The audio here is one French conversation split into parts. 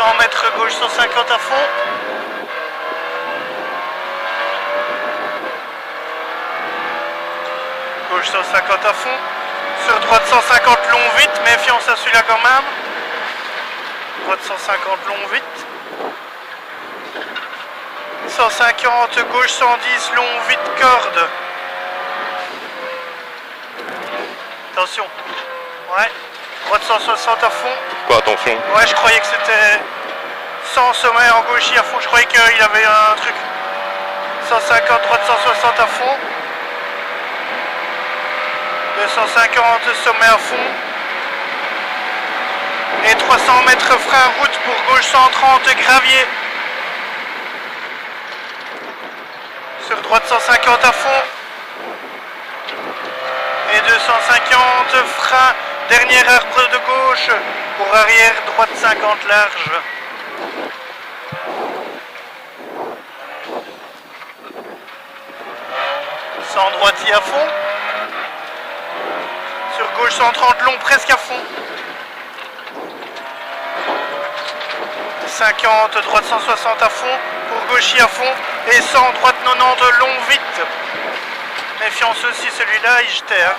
100 mètres gauche 150 à fond. Gauche 150 à fond. Sur droite 150 long vite, méfiance à celui-là quand même. Droite 150 long vite. 150 gauche 110 long vite corde. Attention. Ouais. Droite 160 à fond. Quoi, attention? Ouais, je croyais que c'était 100 sommet en gauchis à fond. Je croyais qu'il avait un truc. 150 droite 160 à fond. 250 sommet à fond. Et 300 mètres frein route pour gauche 130 gravier. Sur droite 150 à fond. Et 250 frein, dernier arbre de gauche pour arrière droite 50 large. Sans droitier à fond. Sur gauche 130 long presque à fond. 50 droite 160 à fond pour gauchis à fond et 100 droite 90 long vite. Méfiance aussi celui-là, il jetait. Hein.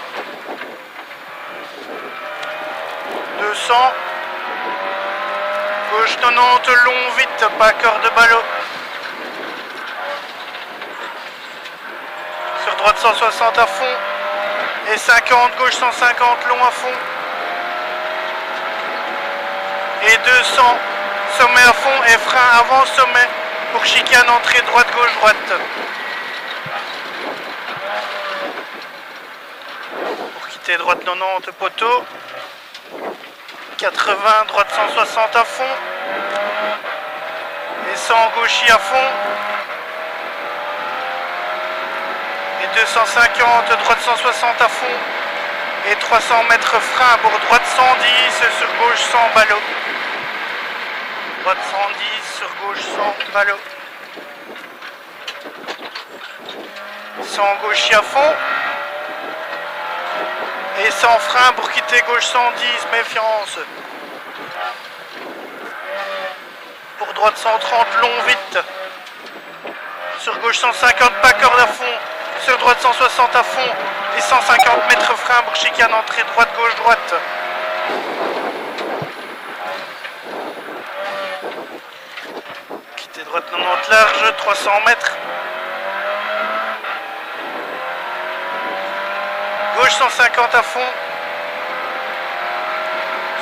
200 gauche 90 long vite, pas corde de ballot. Sur droite 160 à fond et 50 gauche 150 long à fond. Et 200 sommet à fond et frein avant sommet pour chicane entrée droite gauche droite. Pour quitter droite 90 poteau. 80 droite 160 à fond. Et 100 gauchis à fond. Et 250 droite 160 à fond. Et 300 mètres frein pour droite 110 sur gauche 100 ballot. Droite 110 sur gauche 100 ballot. 100 gauchis à fond. Et 100 frein pour quitter gauche 110, méfiance. Pour droite 130 long vite. Sur gauche 150 pas corde à fond. Sur droite 160 à fond. Et 150 mètres frein pour chicane entrée droite gauche droite. Quitter droite 90 large, 300 mètres. Gauche 150 à fond.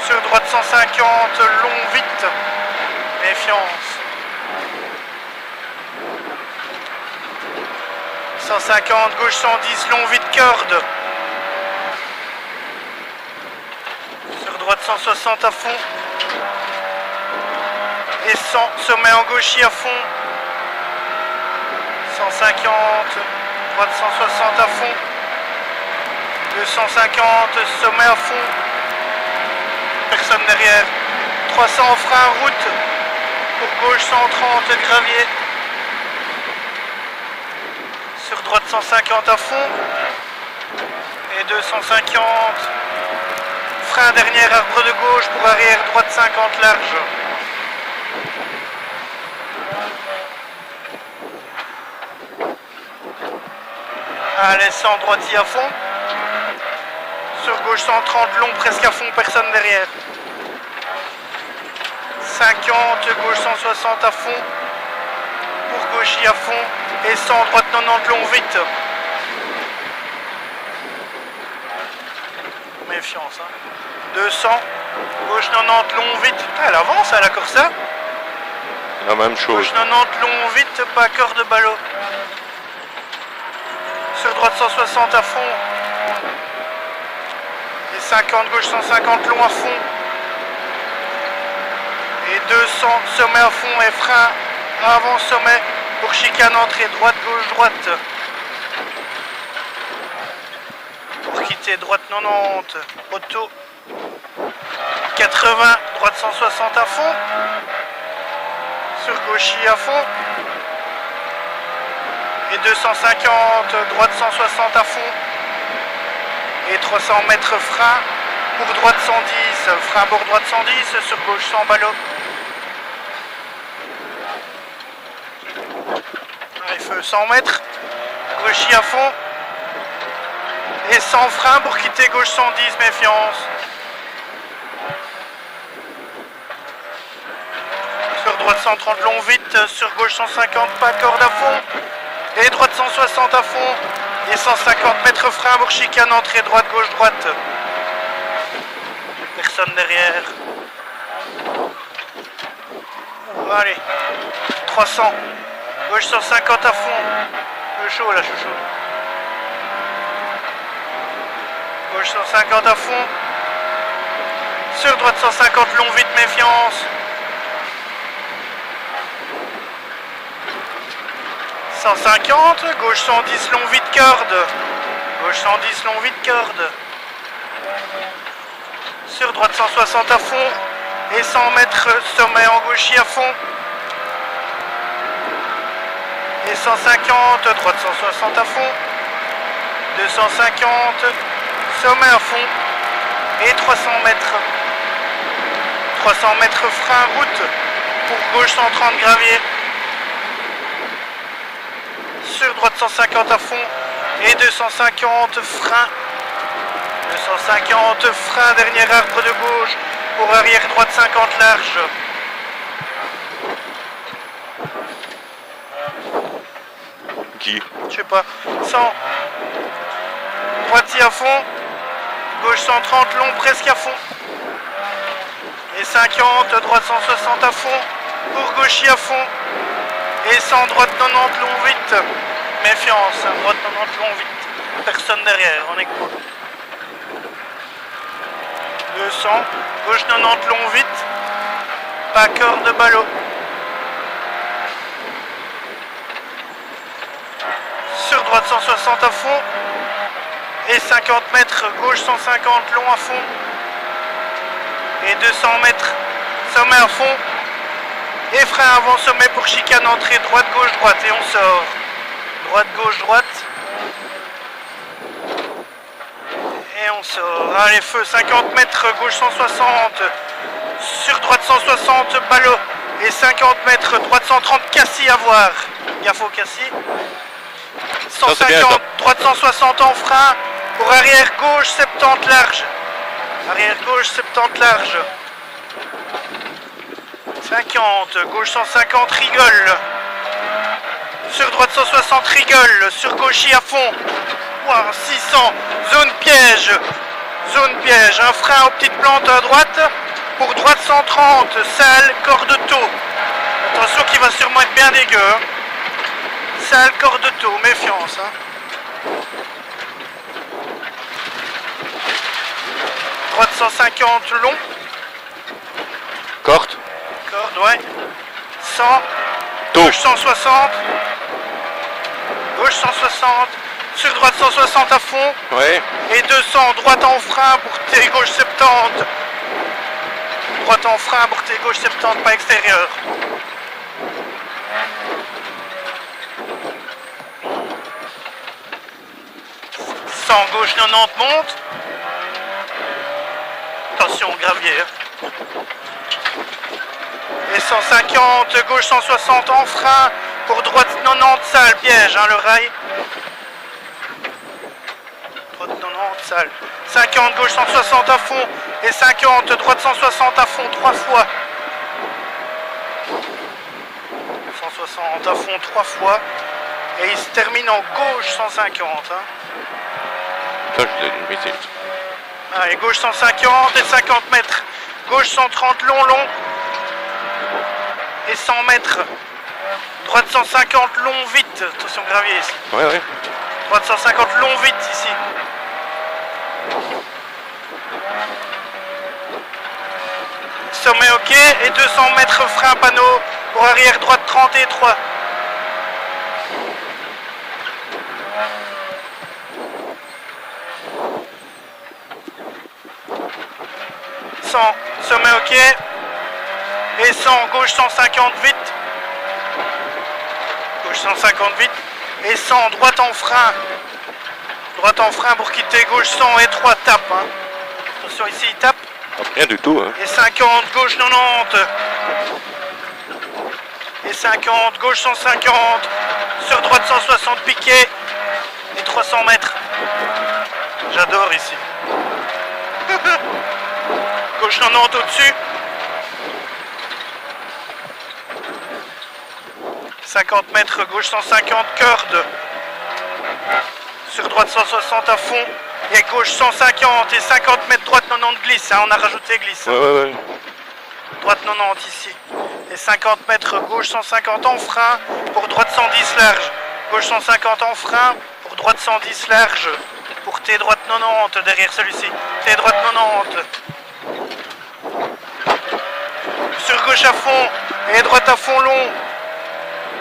Sur droite 150 long vite. Méfiance. 150 gauche 110 long vite corde. Sur droite 160 à fond. Et 100 sommet en gauchis à fond. 150 droite 160 à fond. 250 sommet à fond. Personne derrière. 300 frein route. Pour gauche 130 gravier. Sur droite 150 à fond. Et 250 frein dernier arbre de gauche pour arrière droite 50 large. Allez, 100 droitier à fond. Sur gauche 130 long presque à fond, personne derrière. 50 gauche 160 à fond. Pour gauchis à fond. Et 100 droite 90 long vite. Méfiance hein. 200 gauche 90 long vite. Ah, elle avance à la Corsa. La même chose. Gauche 90 long vite, pas corde de ballot. Sur droite 160 à fond. Et 50 gauche 150 long à fond. Et 200 sommet à fond et frein avant sommet pour chicane entrée droite gauche droite. Pour quitter droite 90 auto. 80 droite 160 à fond. Sur gauchis à fond. Et 250 droite 160 à fond. Et 300 mètres frein pour droite 110, frein pour droite 110 sur gauche 100 ballot. 200 mètres, gauchis à fond. Et sans frein pour quitter gauche 110, méfiance. Sur droite 130 long vite, sur gauche 150, pas corde à fond. Et droite 160 à fond. Et 150 mètres frein pour chicane, entrée droite, gauche, droite. Personne derrière. Allez, 300. Gauche 150 à fond. Le chaud là, chouchou. Gauche 150 à fond. Sur droite 150 long vite, méfiance. 150, gauche 110 long vite corde. Gauche 110 long vite corde. Sur droite 160 à fond. Et 100 mètres sommet en gauchis à fond. Et 150, droite 160 à fond. 250, sommet à fond. Et 300 mètres. 300 mètres frein route. Pour gauche 130 gravier. Sur droite 150 à fond. Et 250 frein. 250 frein, dernier arbre de gauche. Pour arrière droite 50 large. Qui? Je sais pas. 100. Droite à fond. Gauche 130 long presque à fond. Et 50, droite 160 à fond. Pour gauchis à fond. Et 100, droite 90 long vite. Méfiance, hein, droite 90 long vite. Personne derrière, on est cool. 200, gauche 90 long vite. Pas corde de ballot. Sur droite 160 à fond. Et 50 mètres, gauche 150 long à fond. Et 200 mètres, sommet à fond. Et frein avant sommet pour chicane, entrée droite, gauche, droite. Et on sort. Droite, gauche, droite. Et on sort. Allez, feu, 50 mètres, gauche 160. Sur droite 160, ballot. Et 50 mètres, droite 130, Cassis à voir. Gaffe au Cassis. 150, droite 160 en frein. Pour arrière gauche, 70 large. Arrière gauche, 70 large. 50, gauche 150, rigole. Sur droite 160, rigole. Sur gauchis à fond. Wow, 600, zone piège. Zone piège, un frein aux petites plantes à droite. Pour droite 130, sale, corde taux. Attention qu'il va sûrement être bien dégueu. Hein. Sale, corde taux, méfiance. Hein. Droite 150 long. Corde. Corde, ouais. 100. Taux. Gauche 160. Gauche 160. Sur droite 160 à fond. Ouais. Et 200. Droite en frein pour tes gauche 70. Droite en frein pour tes gauche 70, pas extérieur. Gauche 90 monte. Attention au gravier. Et 150, gauche 160 en frein. Pour droite 90, sale, piège, hein, le rail. Droite 90, sale. 50, gauche 160 à fond. Et 50, droite 160 à fond, 3 fois. 160 à fond, 3 fois. Et il se termine en gauche 150. Hein. Allez, gauche 150 et 50 mètres. Gauche 130, long, long. Et 100 mètres. Droite 150, long, vite. Attention, gravier ici. Ouais, ouais. Droite 150, long, vite ici. Sommet ok. Et 200 mètres frein panneau. Pour arrière droite 30 et 3. 100, sommet ok. Et 100, gauche 150 vite. Gauche 150 vite. Et 100, droite en frein. Droite en frein pour quitter gauche 100 et 3 tape. Hein. Attention ici, il tape. Rien du tout. Hein. Et 50, gauche 90. Et 50, gauche 150. Sur droite 160 piqué. Et 300 mètres. J'adore ici. Gauche 90 au-dessus. 50 mètres, gauche 150, corde. Sur droite 160 à fond. Et gauche 150 et 50 mètres, droite 90 glisse. Hein, on a rajouté glisse. Ouais. Droite 90 ici. Et 50 mètres, gauche 150 en frein. Pour droite 110 large. Gauche 150 en frein. Pour droite 110 large. Pour T droite 90 derrière celui-ci. T droite 90. Sur gauche à fond. Et droite à fond long.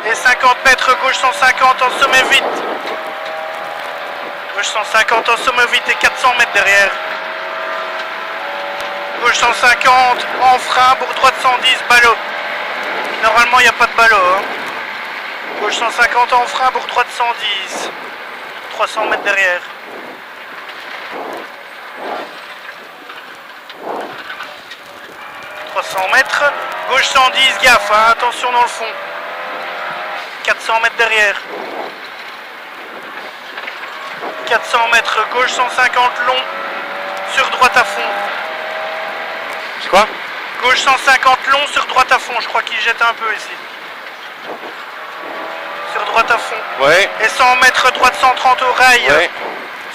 Et 50 mètres, gauche 150 en sommet vite. Gauche 150 en sommet vite et 400 mètres derrière. Gauche 150 en frein pour droite 110 ballot. Normalement il n'y a pas de ballot. Hein. Gauche 150 en frein pour droite 110. 300 mètres derrière. Mètres, gauche 110, gaffe, hein, attention dans le fond. 400 mètres derrière. 400 mètres, gauche 150 long, sur droite à fond. C'est quoi? Gauche 150 long, sur droite à fond, je crois qu'il jette un peu ici. Sur droite à fond. Ouais. Et 100 mètres, droite 130 au rail. Ouais.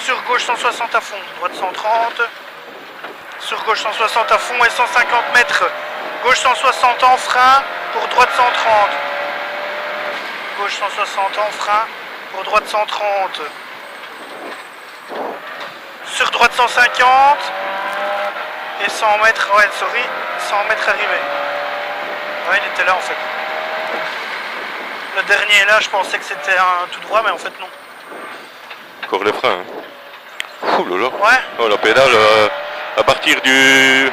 Sur gauche 160 à fond, droite 130. Sur gauche 160 à fond et 150 mètres. Gauche 160 en frein pour droite 130. Gauche 160 en frein pour droite 130. Sur droite 150. Et 100 mètres, ouais, sorry, 100 mètres arrivé. Ouais, il était là en fait. Le dernier là, je pensais que c'était un tout droit, mais en fait non. Encore les freins. Hein. Ouh là là. Ouais. Oh, la pédale, à partir du...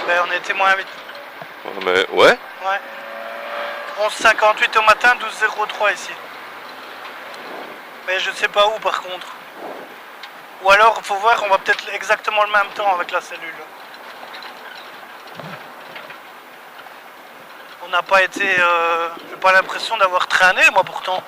Ben, on était moins vite. Mais ouais. Ouais. 11,58 au matin, 12,03 ici. Mais je sais pas où par contre. Ou alors, faut voir, on va peut-être exactement le même temps avec la cellule. On n'a pas été... j'ai pas l'impression d'avoir traîné moi pourtant.